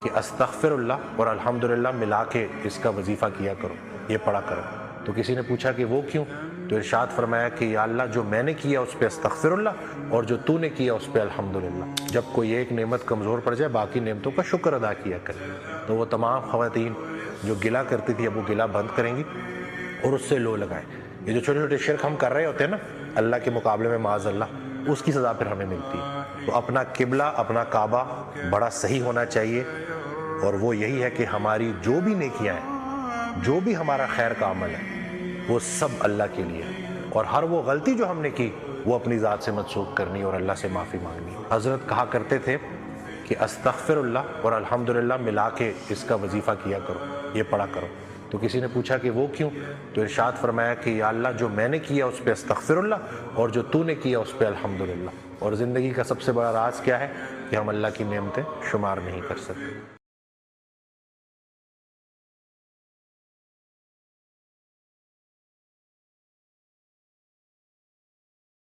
کہ استغفر اللہ اور الحمدللہ ملا کے اس کا وظیفہ کیا کرو، یہ پڑھا کرو۔ تو کسی نے پوچھا کہ وہ کیوں؟ تو ارشاد فرمایا کہ یا اللہ جو میں نے کیا اس پہ استغفر اللہ اور جو تو نے کیا اس پہ الحمدللہ۔ جب کوئی ایک نعمت کمزور پڑ جائے باقی نعمتوں کا شکر ادا کیا کرے۔ تو وہ تمام خواتین جو گلہ کرتی تھی اب وہ گلہ بند کریں گی اور اس سے لو لگائیں۔ یہ جو چھوٹے چھوٹے شرک ہم کر رہے ہوتے ہیں نا اللہ کے مقابلے میں معاذ اللہ، اس کی سزا پھر ہمیں ملتی ہے۔ تو اپنا قبلہ اپنا کعبہ بڑا صحیح ہونا چاہیے، اور وہ یہی ہے کہ ہماری جو بھی نیکیاں ہیں، جو بھی ہمارا خیر کا عمل ہے، وہ سب اللہ کے لیے ہے، اور ہر وہ غلطی جو ہم نے کی وہ اپنی ذات سے منسوخ کرنی اور اللہ سے معافی مانگنی۔ حضرت کہا کرتے تھے کہ استغفر اللہ اور الحمدللہ ملا کے اس کا وظیفہ کیا کرو، یہ پڑھا کرو۔ تو کسی نے پوچھا کہ وہ کیوں؟ تو ارشاد فرمایا کہ یا اللہ جو میں نے کیا اس پہ استغفر اللہ اور جو تو نے کیا اس پہ الحمدللہ۔ اور زندگی کا سب سے بڑا راز کیا ہے کہ ہم اللہ کی نعمتیں شمار نہیں کر سکتے۔